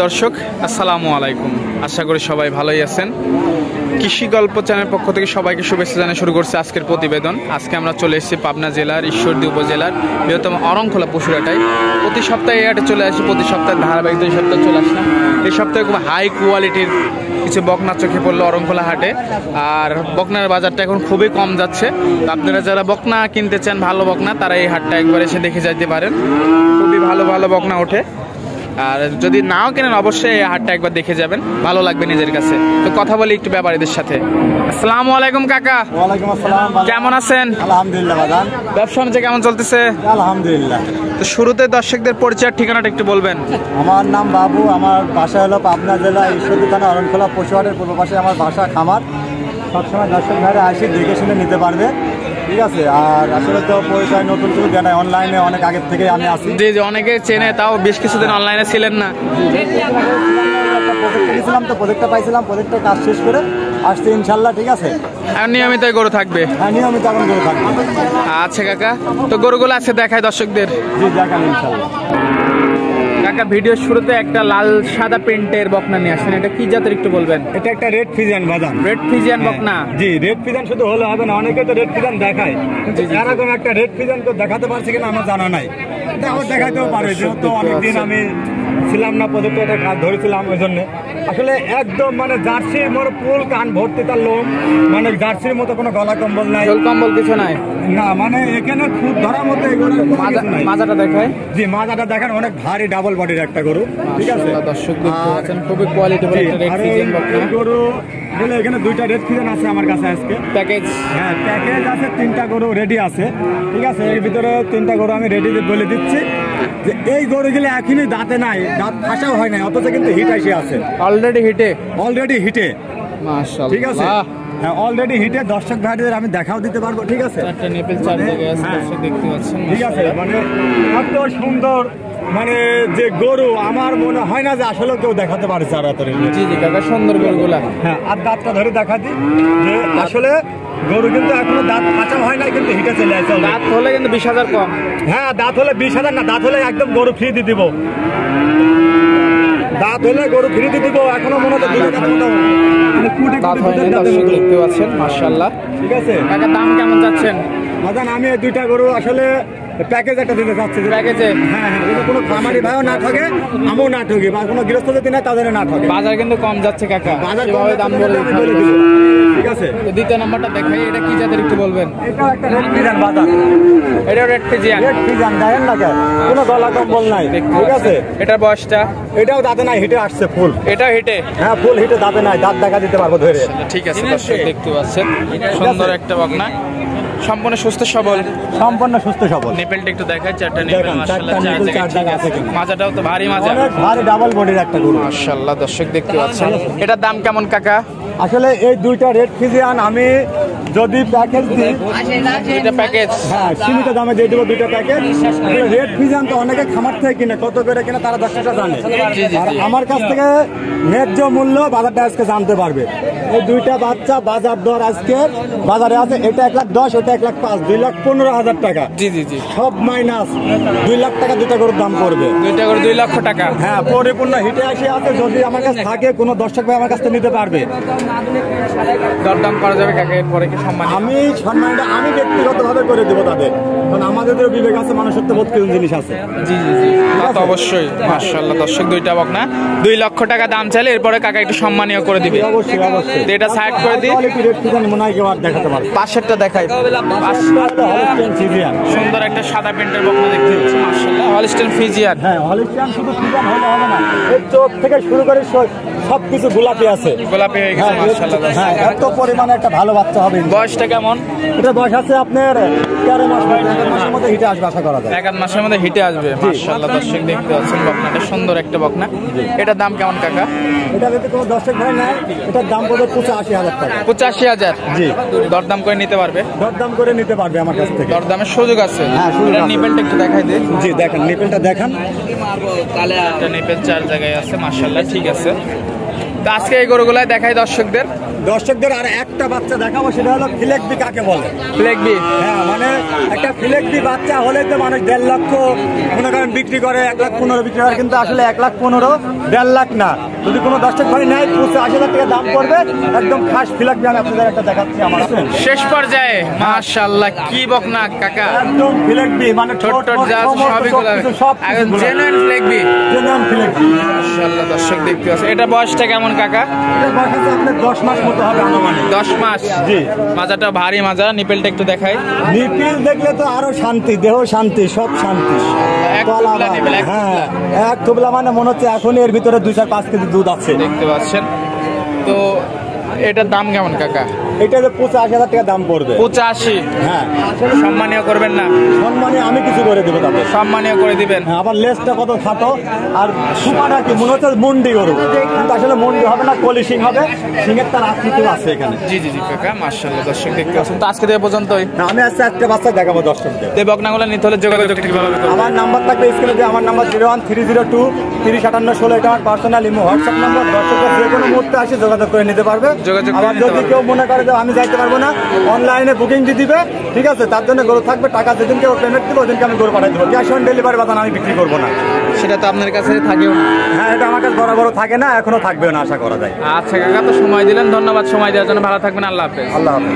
দর্শক আসসালামু আলাইকুম, আশা করি সবাই ভালোই আছেন। কৃষি গল্প চ্যানেলের পক্ষ থেকে সবাইকে শুভেচ্ছা জানিয়ে শুরু করছে আজকের প্রতিবেদন। আজকে আমরা চলে এসেছি পাবনা জেলার ঈশ্বরদী উপজেলার বৃহত্তম অরংখোলা পশুরহাটায়। প্রতি সপ্তাহে এই হাটে চলে আসি, প্রতি সপ্তাহে ধারাবাহিক 2 সপ্তাহ চলে আসলাম। এই সপ্তাহে খুব হাই কোয়ালিটির কিছু বকনা চোখে পড়লো অরংখোলা হাটে। আর বকনার বাজারটা এখন খুবই কম যাচ্ছে। আপনারা যারা বকনা কিনতে চান, ভালো বকনা, তারা এই হাটটা একবার এসে দেখে যাইতে পারেন। খুবই ভালো ভালো বকনা ওঠে। আর যদি নাও কেনেন অবশ্যই এই হাটটা একবার দেখে যাবেন, ভালো লাগবে নিজের কাছে। তো কথা বলি একটু ব্যাপারীদের সাথে। আসসালামু আলাইকুম কাকা। ওয়ালাইকুম আসসালাম। কেমন আছেন? আলহামদুলিল্লাহ বাজান। ব্যবসা বাণিজ্য কেমন চলতেছে? আলহামদুলিল্লাহ। তো শুরুতে দর্শকদের পরিচয় ঠিকানাটা একটু বলবেন। আমার নাম বাবু, আমার বাসা হলো পাবনা জেলা ঈশ্বরদী থানা অরণখোলা পশুহাটের পূর্ব পাশে আমার বাসা, খামার। সবসময় দর্শক ভাইরা আসি দেখে শুনে নিতে পারবে, ঠিক আছে। আর আসলে তো পরিচয় নতুন কিছু দেয় না, অনলাইনে অনেক আগের থেকে আমি আসি। যে অনেকে চেনে, তাও বেশ কিছুদিন অনলাইনে ছিলেন না। প্রজেক্টে গেছিলাম, তো প্রজেক্টটা পাইছিলাম, প্রজেক্টের কাজ শেষ করে আসছে ইনশাল্লাহ, ঠিক আছে। আর নিয়মিত গরু থাকবে? হ্যাঁ, নিয়মিত এখন গরু থাকবে। আচ্ছা কাকা, তো গরুগুলো আছে দেখায় দর্শকদের। জি দেখান ইনশাল্লাহ। কাকা, ভিডিওর শুরুতে একটা লাল সাদা প্রিন্টের বকনা নিয়ে আসেন, এটা কি জাতের একটু বলবেন? এটা একটা রেড ফিজিয়ান বাজান। রেড ফিজিয়ান বকনা? জি, রেড ফিজিয়ান শুধু হলে হবে না, অনেকে তো রেড ফিজিয়ান দেখায়, কিন্তু এরকম একটা রেড ফিজিয়ান তো দেখাতে পারছে কিনা আমার জানা নাই। এটা আমার দেখাতেও পারে, যেহেতু অনেকদিন আমি ছিলাম না প্রজেক্টে, এটা কাজ ধরেছিলাম ওই জন্য। আসলে একদম মানে জার্সির মোর ফুল কান ভর্তি তার লোম, মানে জার্সির মতো কোনো গলা কম্বল নাই, জল কম্বল কিছু নাই না, মানে এখানে খুব ধরার মতো এগুলো। মাজাটা দেখায়? জি, মাজাটা দেখেন, অনেক ভারী ডাবল বডির একটা গরু, ঠিক আছে। দর্শক দেখতে পাচ্ছেন খুবই কোয়ালিটিফুল একটা রেড ফিজিয়ান বকনা গরু। বলে এখানে 2টা রেড ফিজিয়ান আছে আমার কাছে আজকে প্যাকেজ। হ্যাঁ, প্যাকেজ আছে, 3টা গরু রেডি আছে, ঠিক আছে। এর ভিতরে 3টা গরু আমি রেডি বলে দিচ্ছি যে এই গরুগুলো এখনই দাঁতে নাই, দাঁত ফাঁসাও হয় নাই, অথচ কিন্তু হিট এসে আছে। অলরেডি হিটে? অলরেডি হিটে, মাশাআল্লাহ, ঠিক আছে। হ্যাঁ, অলরেডি হিটে। দর্শক ভাইদের আমি দেখাও দিতে পারবো, ঠিক আছে। একটা নেপেল চার জায়গায় আছে, দর্শক দেখতে পাচ্ছেন, ঠিক আছে। মানে এত সুন্দর মানে যে গরু, আমার মনে হয় না যে আসলে কেউ দেখাতে পারে চার হাতের। জি জি কাকা, সুন্দর গরুগুলা। হ্যাঁ, আর দাঁতটা ধরে দেখা দিই যে আসলে গরু কিন্তু এখনো দাঁত ফাঁচা হয় নাই, কিন্তু হিটে চলে আসছে। দাঁত হলে কিন্তু 20,000 কম। হ্যাঁ, দাঁত হলে 20,000 না, দাঁত হলে একদম গরু ফ্রি দিয়ে দিব। দাঁত হলে গরু ফ্রি দিয়ে দিব। এখনো মনে হচ্ছে দাঁত হয়নি, দর্শক দেখতে পাচ্ছেন, মাশাআল্লাহ, ঠিক আছে। কাকা দাম কেমন চাচ্ছেন? বাজান, আমি এই 2টা গরু আসলে প্যাকেজ একটা দিতে চাচ্ছি। প্যাকেজে? হ্যাঁ হ্যাঁ, যদি কোনো খামারি ভাইও না ঠকে, আমিও না ঠকি, বা কোনো গৃহস্থ যদি না তাদের না ঠকে। বাজার কিন্তু কম যাচ্ছে কাকা, বাজার কিভাবে দাম বলে দিব, ঠিক আছে। তো দ্বিতীয় নাম্বারটা দেখাই, এটা কি জাতের একটু বলবেন? এটা একটা রেড ফিজিয়ান বাজার। এটা রেড ফিজিয়ান? রেড ফিজিয়ান দেখেন না, কোনো গলা কম্বল নাই, ঠিক আছে। এটার বয়সটা? এটাও দাঁতে নাই, হিটে আসছে ফুল। এটা হিটে? হ্যাঁ, ফুল হিটে, দাঁতে নাই, দাঁত দেখা দিতে পারবো ধরে। ঠিক আছে, দর্শক দেখতে পাচ্ছেন সুন্দর একটা বকনা, সম্পূর্ণ সুস্থ সবল, সম্পূর্ণ সুস্থ সবল। নেপেলটা একটু দেখাই, চারটা নেপেল, মাশাআল্লাহ, চার জায়গায় আছে। মাজাটাও তো ভারী মাজা, অনেক ভারী ডাবল বডির একটা গরু, মাশাআল্লাহ, দর্শক দেখতে পাচ্ছেন। এটার দাম কেমন কাকা? আসলে এই 2টা রেড ফিজিয়ান আমি যদি প্যাকেজ দিই, এটা প্যাকেজ? হ্যাঁ, সীমিত দামে দিয়ে দেবো 2টা প্যাকেজ। রেড ফিজিয়ান তো অনেকে খামার থেকে কিনে, কত করে কিনে তারা দর্শকরা জানে। আর আমার কাছ থেকে ন্যায্য মূল্য বাজারটা আজকে জানতে পারবে। এই 2টা বাচ্চা বাজার দর আজকে বাজারে আছে, এটা 1,10,000, ওটা 1,05,000, 2,15,000 টাকা। জি জি জি, সব মাইনাস 2 লাখ টাকা 2টা গরুর দাম পড়বে। 2টা করে 2 লক্ষ টাকা। হ্যাঁ, পরিপূর্ণ হিটে আসে আছে। যদি আমার কাছে থাকে, কোনো দর্শক ভাই আমার কাছ থেকে নিতে পারবে, দরদাম করা যাবে কাকা? এরপরে কি সম্মান? আমি সম্মানটা আমি ব্যক্তিগতভাবে করে দেবো তাদের, কারণ আমাদের বিবেক আছে, মানুষের তো বহুত কিছু জিনিস আছে। জি জি জি, তা তো অবশ্যই। মাশাআল্লাহ, দর্শক 2টা বকনা 2 লক্ষ টাকা দাম চাইলে এরপরে কাকা একটু সম্মানীয় করে দিবে। অবশ্যই অবশ্যই। এটা সাইড করে দিই, মনে হয় কেউ আর দেখাতে পারবে। পাশেরটা দেখাই। ফিজিয়ান, সুন্দর একটা সাদা প্রিন্টের বকনা দেখতে পাচ্ছি, মাশাআল্লাহ, হলস্টাইন ফিজিয়ান। হ্যাঁ, হলিস্টিয়ান শুধু ফিজিয়ান হলে হবে না, এর চোখ থেকে শুরু করে সবকিছু গোলাপি আছে, গোলাপি হয়ে গেছে, মাশাআল্লাহ। হ্যাঁ, এত পরিমাণে একটা ভালো বাচ্চা হবে। বয়সটা কেমন? এটা বয়স আছে আপনার 13 মাস, 1 মাসের মধ্যে হিটে আসবে আশা করা যায়। 1 মাসের মধ্যে হিটে আসবে, মাশাআল্লাহ, দর্শক দেখতে পাচ্ছেন বকনাটা, সুন্দর একটা বকনা। এটার দাম কেমন কাকা? এটা যদি কোনো দর্শক ভাই নেয়, এটার দাম পড়বে 85,000 টাকা। 85,000? জি, দরদাম করে নিতে পারবে? দরদাম করে নিতে পারবে আমার কাছ থেকে, দরদামের সুযোগ আছে। হ্যাঁ, সুযোগ আছে। নিপেলটা একটু দেখাই দে। জি, দেখেন নিপেলটা দেখান। একটা নিপেল 4 জায়গায় আছে, মাশাআল্লাহ, ঠিক আছে। তো আজকে এই গরুগুলাই দেখাই দর্শকদের। দর্শকদের আর একটা বাচ্চা দেখাবো, সেটা হলো ফিলেকবি কাকে বলে। ফ্লেগবি, হ্যাঁ, মানে একটা ফিলেকবি বাচ্চা হলে তো মানুষ 1.5 লাখ মনে করেন বিক্রি করে, 1,15,000 বিক্রি করে, কিন্তু আসলে 1,15,000 1.5 লাখ না। যদি কোনো দর্শক ভাই নেয় 80,000 টাকা দাম পড়বে। একদম খাস ফিলেকবি আমি আপনাদের একটা দেখাচ্ছি আমার। শেষ পর্যায়ে মাশাআল্লাহ কি বকনা কাকা, একদম ফিলেকবি, মানে ছোট যা সবই সব জেনুইন ফ্লেগবি, জেনুইন ফিলেকবি। মাশাআল্লাহ দর্শক দেখতে পাচ্ছেন। এটা বয়সটা কেমন কাকা? এটা বয়স আছে আপনার 10 মাস মতো হবে আনুমানিক। 10 মাস। জি। মাজাটা ভারী মাজা, নিপেলটা একটু দেখাই। নিপিল দেখলে তো আরো শান্তি, দেহ শান্তি, সব শান্তি। এক টুকলা নিপিল, এক হ্যাঁ, টুকলা। এক টুকলা মানে মনে হচ্ছে এখনই এর ভিতরে 2-4-5 কেজি দুধ আছে। দেখতে পাচ্ছেন। তো এটার দাম কেমন কাকা? এটা যে 85,000 টাকা দাম পড়বে। 85। হ্যাঁ, সম্মানীয় করবেন না? সম্মানে আমি কিছু করে দেবো তাদের। সম্মানীয় করে দিবেন। হ্যাঁ, আবার লেজটা কত খাটো, আর সুপাটা কি মনে হচ্ছে মুন্ডি গরু, কিন্তু আসলে মুন্ডি হবে না, কলি সিং হবে। সিংয়ের তার আকৃতিও আছে এখানে। জি জি জি কাকা, মাশাআল্লাহ দর্শক দেখতে পাচ্ছেন। তো আজকে থেকে পর্যন্তই। না, আমি আজকে একটা বাচ্চা দেখাবো দর্শকদের। এই বকনাগুলো নিতে হলে যোগাযোগ কিভাবে করবেন? আমার নাম্বার থাকবে স্ক্রিনে দিয়ে, আমার নাম্বার 01-302 305816। এটা আমার পার্সোনাল ইমো হোয়াটসঅ্যাপ নাম্বার। দর্শকরা যে কোনো মুহূর্তে আসে যোগাযোগ করে নিতে পারবে। যোগাযোগ করে আবার নিতে যদি পারবে। কেউ মনে করে যে আমি যাইতে পারবো না, অনলাইনে বুকিং দিয়ে দিবে, ঠিক আছে? তার জন্য গরু থাকবে, টাকা যেদিনকে পেমেন্ট দেবো ওদিনকে আমি গরু পাঠাই দেবো। ক্যাশ অন ডেলিভারি বাদান আমি বিক্রি করবো না। সেটা তো আপনার কাছে থাকেও না। হ্যাঁ, এটা আমার কাছে বড় থাকে না, এখনো থাকবেও না আশা করা যায়। আচ্ছা কাকা, তো সময় দিলেন, ধন্যবাদ সময় দেওয়ার জন্য। ভালো থাকবেন, আল্লাহ হাফেজ। আল্লাহ হাফেজ।